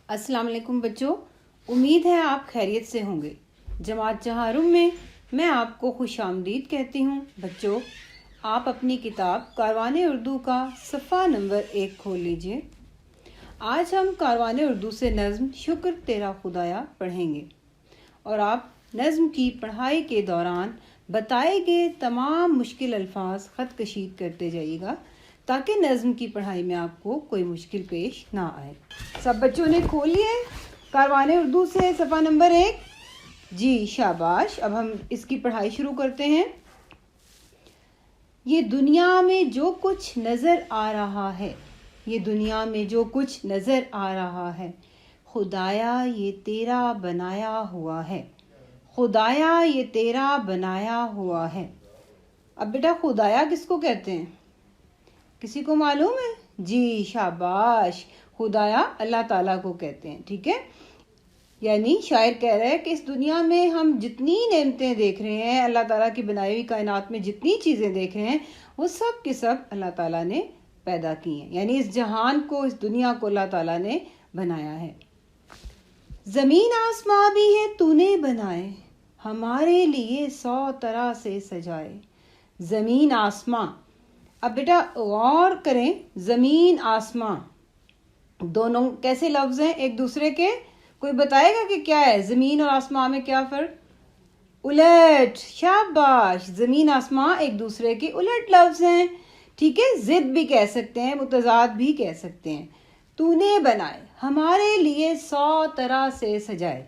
السلام علیکم بچوں، امید ہے آپ خیریت سے ہوں گے۔ جماعت چہارم میں میں آپ کو خوش آمدید کہتی ہوں۔ بچوں، آپ اپنی کتاب کاروان اردو کا صفحہ نمبر 1 کھول لیجئے۔ آج ہم کاروان اردو سے نظم شکر تیرا خدایا پڑھیں گے، اور آپ نظم کی پڑھائی کے دوران بتائے گئے تمام مشکل الفاظ خط کشید کرتے جائیے گا تاکہ نظم کی پڑھائی میں آپ کو کوئی مشکل پیش نہ آئے۔ سب بچوں نے کھول لیا ہے کاروان اردو سے صفحہ نمبر 1؟ جی شاباش، اب ہم اس کی پڑھائی شروع کرتے ہیں۔ یہ دنیا میں جو کچھ نظر آ رہا ہے، یہ دنیا میں جو کچھ نظر آ رہا ہے، خدایا یہ تیرا بنایا ہوا ہے، خدایا یہ تیرا بنایا ہوا ہے۔ اب بیٹا خدایا کس کو کہتے ہیں؟ کسی کو معلوم ہے؟ جی شاباش، خدایا اللہ تعالیٰ کو کہتے ہیں، ٹھیک ہے؟ یعنی شاعر کہہ رہے ہیں کہ اس دنیا میں ہم جتنی نعمتیں دیکھ رہے ہیں، اللہ تعالیٰ کی بنائی ہوئی کائنات میں جتنی چیزیں دیکھ رہے ہیں، وہ سب کے سب اللہ تعالیٰ نے پیدا کی ہیں، یعنی اس جہان کو، اس دنیا کو اللہ تعالیٰ نے بنایا ہے۔ زمین آسماں بھی ہے تو نے بنائے، ہمارے لیے 100 طرح سے سجائے۔ زمین آسماں، اب بیٹا غور کریں، زمین آسماں دونوں کیسے لفظ ہیں ایک دوسرے کے؟ کوئی بتائے گا کہ کیا ہے زمین اور آسمان میں کیا فرق؟ الٹ، شاباش، زمین آسمان ایک دوسرے کے الٹ لفظ ہیں، ٹھیک ہے؟ ضد بھی کہہ سکتے ہیں، متضاد بھی کہہ سکتے ہیں۔ تو نے بنائے، ہمارے لیے 100 طرح سے سجائے۔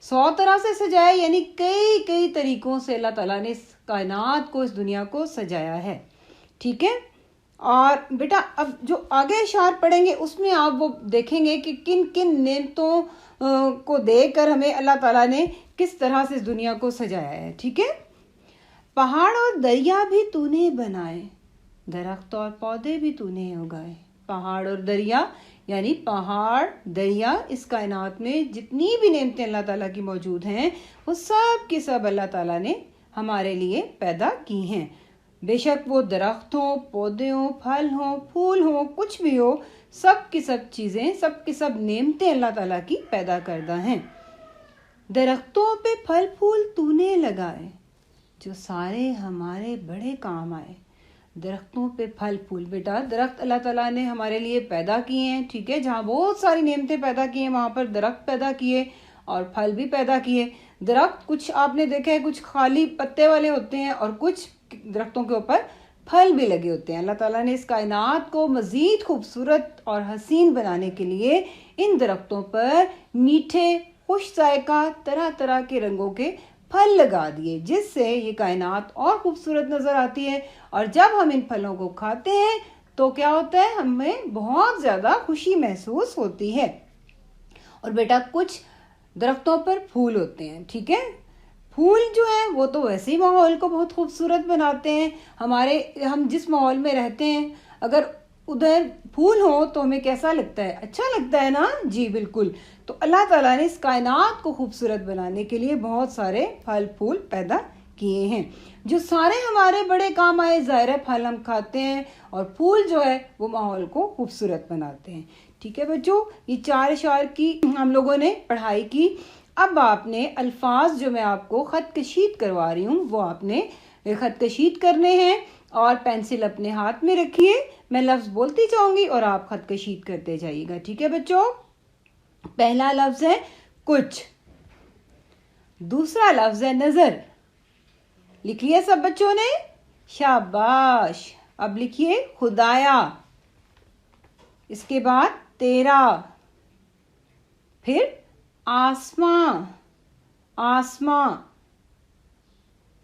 100 طرح سے سجائے یعنی کئی طریقوں سے اللہ تعالیٰ نے اس کائنات کو، اس دنیا کو سجایا ہے، ٹھیک ہے؟ اور بیٹا اب جو آگے اشعار پڑھیں گے اس میں آپ وہ دیکھیں گے کہ کن کن نعمتوں کو دے کر ہمیں اللہ تعالیٰ نے کس طرح سے اس دنیا کو سجایا ہے، ٹھیک ہے؟ پہاڑ اور دریا بھی تو نے بنائے، درخت اور پودے بھی تو نے اگائے۔ پہاڑ اور دریا یعنی پہاڑ، دریا، اس کائنات میں جتنی بھی نعمتیں اللہ تعالیٰ کی موجود ہیں وہ سب کی سب اللہ تعالیٰ نے ہمارے لیے پیدا کی ہیں۔ بے شک وہ درخت ہوں، پودے ہوں، پھل ہوں، پھول ہوں، کچھ بھی ہو، سب کی سب چیزیں، سب کی سب نعمتیں اللہ تعالیٰ کی پیدا کردہ ہیں۔ درختوں پہ پھل پھول تو نے لگائے، جو سارے ہمارے بڑے کام آئے۔ درختوں پہ پھل پھول، بیٹا درخت اللہ تعالیٰ نے ہمارے لیے پیدا کیے ہیں، ٹھیک ہے؟ جہاں بہت ساری نعمتیں پیدا کی ہیں وہاں پر درخت پیدا کیے اور پھل بھی پیدا کیے۔ درخت کچھ آپ نے دیکھا ہے، کچھ خالی پتے والے ہوتے ہیں اور کچھ درختوں کے اوپر پھل بھی لگے ہوتے ہیں۔ اللہ تعالیٰ نے اس کائنات کو مزید خوبصورت اور حسین بنانے کے لیے ان درختوں پر میٹھے، خوش ذائقہ، طرح طرح کے رنگوں کے پھل لگا دیے، جس سے یہ کائنات اور خوبصورت نظر آتی ہے، اور جب ہم ان پھلوں کو کھاتے ہیں تو کیا ہوتا ہے؟ ہمیں بہت زیادہ خوشی محسوس ہوتی ہے۔ اور بیٹا کچھ درختوں پر پھول ہوتے ہیں، ٹھیک ہے؟ پھول جو ہیں وہ تو ویسے ہی ماحول کو بہت خوبصورت بناتے ہیں۔ ہم جس ماحول میں رہتے ہیں اگر ادھر پھول ہوں تو ہمیں کیسا لگتا ہے؟ اچھا لگتا ہے نا؟ جی بالکل۔ تو اللہ تعالیٰ نے اس کائنات کو خوبصورت بنانے کے لیے بہت سارے پھل پھول پیدا کیے ہیں، جو سارے ہمارے بڑے کام آئے۔ ظاہر ہے پھل ہم کھاتے ہیں اور پھول جو ہے وہ ماحول کو خوبصورت بناتے ہیں، ٹھیک ہے بچوں؟ یہ 4 اشعار کی ہم لوگوں نے پڑھائی کی۔ اب آپ نے الفاظ جو میں آپ کو خط کشید کروا رہی ہوں وہ آپ نے خط کشید کرنے ہیں، اور پینسل اپنے ہاتھ میں رکھیے، میں لفظ بولتی جاؤں گی اور آپ خط کشید کرتے جائیے گا، ٹھیک ہے بچوں؟ پہلا لفظ ہے کچھ، دوسرا لفظ ہے نظر، لکھ لیا سب بچوں نے؟ شاباش۔ اب لکھیے خدایا، اس کے بعد تیرا، پھر آسماں، آسماں،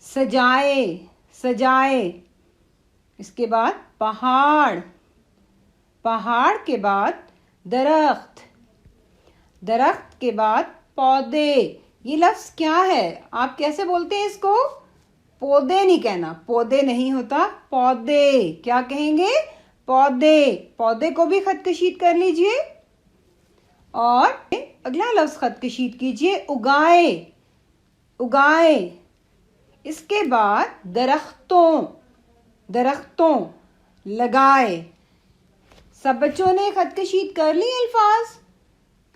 سجائے، سجائے، اس کے بعد پہاڑ، پہاڑ کے بعد درخت، درخت کے بعد پودے۔ یہ لفظ کیا ہے؟ آپ کیسے بولتے ہیں اس کو؟ پودے نہیں کہنا، پودے نہیں ہوتا، پودے۔ کیا کہیں گے؟ پودے۔ پودے کو بھی خط کشید کر لیجئے، اور اگلا لفظ خط کشید کیجئے، اگائے، اگائے۔ اس کے بعد درختوں، درختوں، لگائے۔ سب بچوں نے خط کشید کر لی الفاظ؟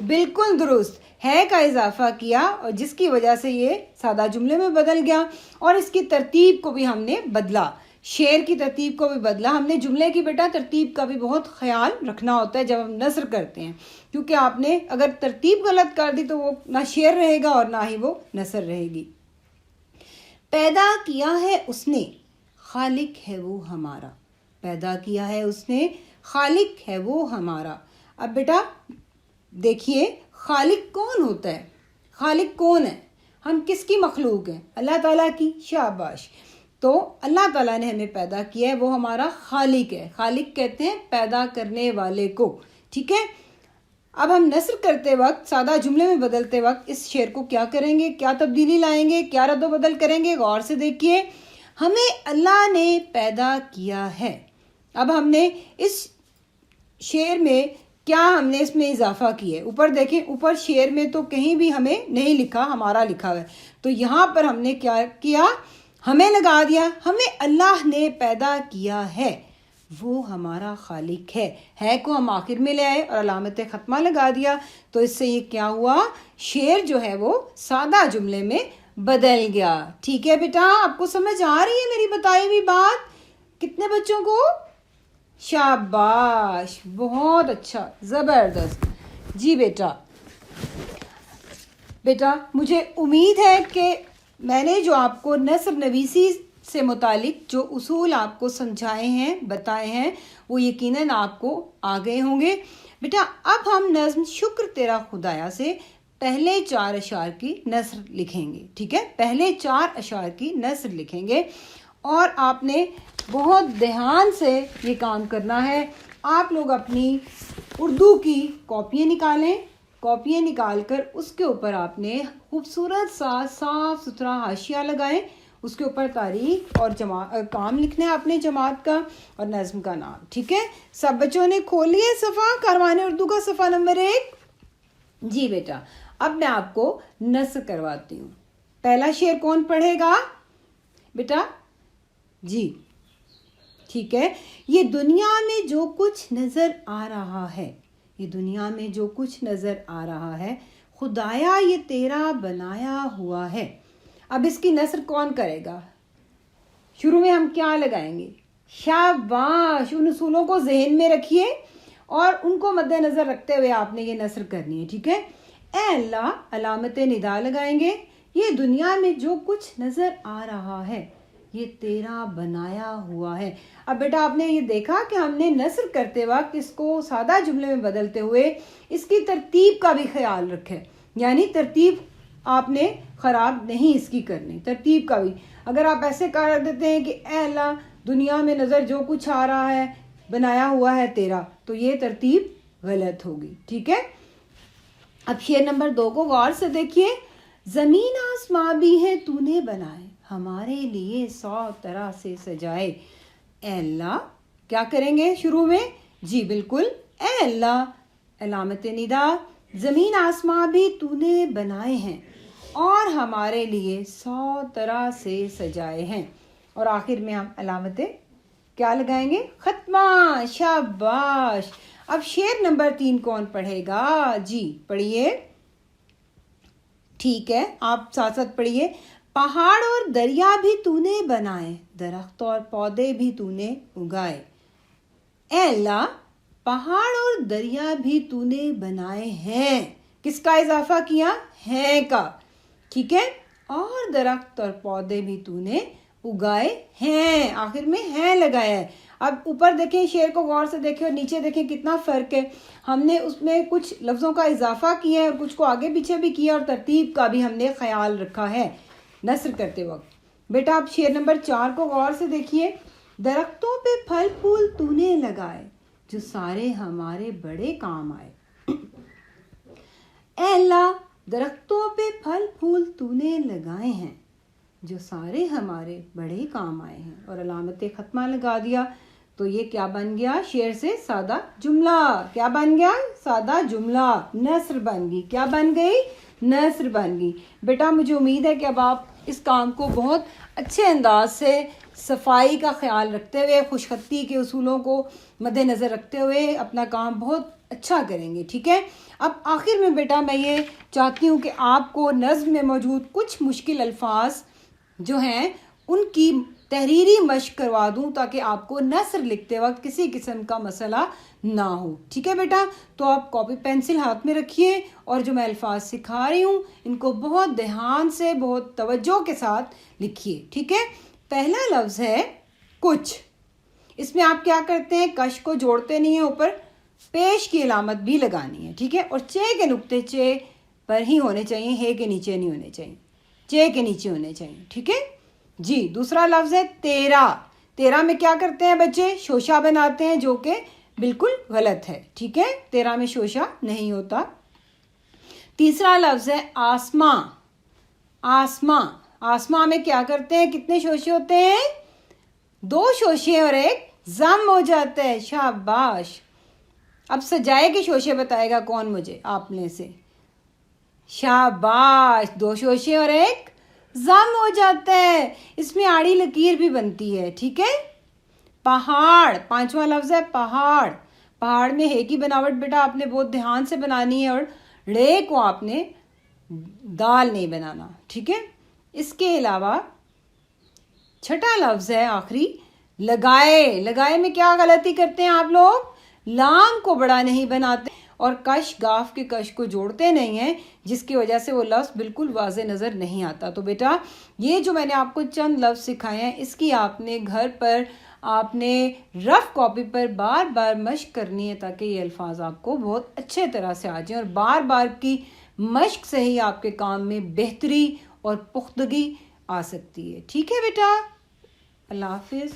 بالکل درست، ہے کا اضافہ کیا اور جس کی وجہ سے یہ سادہ جملے میں بدل گیا، اور اس کی ترتیب کو بھی ہم نے بدلا، شعر کی ترتیب کو بھی بدلا ہم نے۔ جملے کی بیٹا ترتیب کا بھی بہت خیال رکھنا ہوتا ہے جب ہم نثر کرتے ہیں، کیونکہ آپ نے اگر ترتیب غلط کر دی تو وہ نہ شعر رہے گا اور نہ ہی وہ نثر رہے گی۔ پیدا کیا ہے اس نے، خالق ہے وہ ہمارا، پیدا کیا ہے اس نے، خالق ہے وہ ہمارا۔ اب بیٹا دیکھیے خالق کون ہوتا ہے، خالق کون ہے، ہم کس کی مخلوق ہیں؟ اللہ تعالیٰ کی، شاباش۔ تو اللہ تعالیٰ نے ہمیں پیدا کیا ہے، وہ ہمارا خالق ہے، خالق کہتے ہیں پیدا کرنے والے کو، ٹھیک ہے۔ اب ہم نثر کرتے وقت، سادہ جملے میں بدلتے وقت اس شعر کو کیا کریں گے، کیا تبدیلی لائیں گے، کیا رد و بدل کریں گے، غور سے دیکھیے۔ ہمیں اللہ نے پیدا کیا ہے، اب ہم نے اس شعر میں کیا ہم نے اس میں اضافہ کیا ہے؟ اوپر دیکھیں، اوپر شعر میں تو کہیں بھی ہمیں نہیں لکھا، ہمارا لکھا ہے، تو یہاں پر ہم نے کیا کیا، ہمیں لگا دیا، ہمیں اللہ نے پیدا کیا ہے، وہ ہمارا خالق ہے کو ہم آخر میں لے آئے اور علامت ختمہ لگا دیا، تو اس سے یہ کیا ہوا، شعر جو ہے وہ سادہ جملے میں بدل گیا۔ ٹھیک ہے بیٹا، آپ کو سمجھ آ رہی ہے میری بتائی ہوئی بات؟ کتنے بچوں کو؟ شاباش، بہت اچھا، زبردست۔ جی بیٹا مجھے امید ہے کہ میں نے جو آپ کو نثر نویسی سے متعلق جو اصول آپ کو سمجھائے ہیں، بتائے ہیں، وہ یقیناً آپ کو آ گئے ہوں گے۔ بیٹا اب ہم نظم شکر تیرا خدایا سے پہلے 4 اشعار کی نثر لکھیں گے، ٹھیک ہے، پہلے 4 اشعار کی نثر لکھیں گے، اور آپ نے بہت دھیان سے یہ کام کرنا ہے۔ آپ لوگ اپنی اردو کی کاپیاں نکالیں، کاپیاں نکال کر اس کے اوپر آپ نے خوبصورت سا صاف ستھرا حاشیہ لگائیں، اس کے اوپر تاریخ اور کام لکھنا ہے اپنے جماعت کا اور نظم کا نام، ٹھیک ہے۔ سب بچوں نے کھول لیا صفحہ کاروان اردو کا، صفحہ نمبر 1۔ جی بیٹا اب میں آپ کو نثر کرواتی ہوں۔ پہلا شعر کون پڑھے گا بیٹا؟ جی ٹھیک ہے۔ یہ دنیا میں جو کچھ نظر آ رہا ہے، یہ دنیا میں جو کچھ نظر آ رہا ہے، خدایا یہ تیرا بنایا ہوا ہے۔ اب اس کی نثر کون کرے گا؟ شروع میں ہم کیا لگائیں گے؟ شاباش، ان اصولوں کو ذہن میں رکھیے اور ان کو مد نظر رکھتے ہوئے آپ نے یہ نثر کرنی ہے، ٹھیک ہے۔ اے اللہ، علامت ندا لگائیں گے، یہ دنیا میں جو کچھ نظر آ رہا ہے یہ تیرا بنایا ہوا ہے۔ اب بیٹا آپ نے یہ دیکھا کہ ہم نے نثر کرتے وقت اس کو سادہ جملے میں بدلتے ہوئے اس کی ترتیب کا بھی خیال رکھے، یعنی ترتیب آپ نے خراب نہیں اس کی کرنی، ترتیب کا بھی۔ اگر آپ ایسے کر دیتے ہیں کہ اے اللہ دنیا میں نظر جو کچھ آ رہا ہے بنایا ہوا ہے تیرا، تو یہ ترتیب غلط ہوگی، ٹھیک ہے۔ اب شعر نمبر 2 کو غور سے دیکھیے۔ زمین آسماں بھی ہے تو نے بنائے، ہمارے لیے 100 طرح سے سجائے۔ اے اللہ کیا کریں گے شروع میں؟ جی بالکل، اے اللہ علامت ندا، زمین آسماں بھی تو نے بنائے ہیں اور ہمارے لیے 100 طرح سے سجائے ہیں، اور آخر میں ہم علامت کیا لگائیں گے؟ ختمہ، شاباش۔ اب شعر نمبر 3 کون پڑھے گا؟ جی پڑھیے، ٹھیک ہے آپ ساتھ ساتھ پڑھیے۔ پہاڑ اور دریا بھی تو نے بنائے، درخت اور پودے بھی تو نے اگائے۔ اے اللہ پہاڑ اور دریا بھی تو نے بنائے ہیں، کس کا اضافہ کیا؟ ہیں کا، ٹھیک ہے، اور درخت اور پودے بھی تو نے اگائے ہیں، آخر میں ہیں لگایا ہے۔ اب اوپر دیکھیں شعر کو غور سے دیکھیں اور نیچے دیکھیں کتنا فرق ہے، ہم نے اس میں کچھ لفظوں کا اضافہ کیا ہے اور کچھ کو آگے پیچھے بھی کیا، اور ترتیب کا بھی ہم نے خیال رکھا ہے نثر کرتے وقت۔ بیٹا آپ شعر نمبر 4 کو غور سے دیکھیے۔ درختوں پہ پھل پھول تو نے لگائے، جو سارے ہمارے بڑے کام آئے۔ اے اللہ درختوں پہ پھل پھول تو نے لگائے ہیں جو سارے ہمارے بڑے کام آئے ہیں، اور علامت ختمہ لگا دیا، تو یہ کیا بن گیا؟ شعر سے سادہ جملہ، کیا بن گیا؟ سادہ جملہ، نثر بن گئی، کیا بن گئی؟ نثر بن گئی۔ بیٹا مجھے امید ہے کہ اب آپ اس کام کو بہت اچھے انداز سے صفائی کا خیال رکھتے ہوئے، خوش خطی کے اصولوں کو مد نظر رکھتے ہوئے اپنا کام بہت اچھا کریں گے. ٹھیک ہے. اب آخر میں بیٹا میں یہ چاہتی ہوں کہ آپ کو نظم میں موجود کچھ مشکل الفاظ جو ہیں ان کی تحریری مشق کروا دوں تاکہ آپ کو نثر لکھتے وقت کسی قسم کا مسئلہ نہ ہو. ٹھیک ہے بیٹا. تو آپ کاپی پینسل ہاتھ میں رکھیے اور جو میں الفاظ سکھا رہی ہوں ان کو بہت دھیان سے بہت توجہ کے ساتھ لکھیے. ٹھیک ہے. پہلا لفظ ہے کچھ. اس میں آپ کیا کرتے ہیں, کش کو جوڑتے نہیں ہیں, اوپر پیش کی علامت بھی لگانی ہے. ٹھیک ہے. اور چے کے نقطے چے پر ہی ہونے چاہیے, ہے کے نیچے نہیں ہونے چاہیے, چے کے نیچے ہونے چاہیے. ٹھیک ہے جی. دوسرا لفظ ہے تیرا. تیرا میں کیا کرتے ہیں بچے, شوشہ بناتے ہیں جو کہ بالکل غلط ہے. ٹھیک ہے. تیرا میں شوشہ نہیں ہوتا. تیسرا لفظ ہے آسماں. آسماں. آسماں میں کیا کرتے ہیں, کتنے شوشے ہوتے ہیں, 2 شوشے اور ایک ضم ہو جاتا ہے. شاباش. اب سجائے کے شوشے بتائے گا کون مجھے آپ میں سے. شاباش. 2 شوشے اور ایک ضم ہو جاتا ہے. اس میں آڑی لکیر بھی بنتی ہے. ٹھیک ہے. پہاڑ. 5واں لفظ ہے پہاڑ. پہاڑ میں ہے کی بناوٹ بیٹا آپ نے بہت دھیان سے بنانی ہے اور ڑے کو آپ نے دال نہیں بنانا. ٹھیک ہے. اس کے علاوہ چھٹا لفظ ہے آخری لگائے. لگائے میں کیا غلطی کرتے ہیں آپ لوگ, لام کو بڑا نہیں بناتے اور کش گاف کے کش کو جوڑتے نہیں ہیں, جس کی وجہ سے وہ لفظ بالکل واضح نظر نہیں آتا. تو بیٹا یہ جو میں نے آپ کو چند لفظ سکھائے ہیں اس کی آپ نے گھر پر آپ نے رف کاپی پر بار بار مشق کرنی ہے تاکہ یہ الفاظ آپ کو بہت اچھے طرح سے آ جائیں, اور بار بار کی مشق سے ہی آپ کے کام میں بہتری اور پختگی آ سکتی ہے. ٹھیک ہے بیٹا. اللہ حافظ.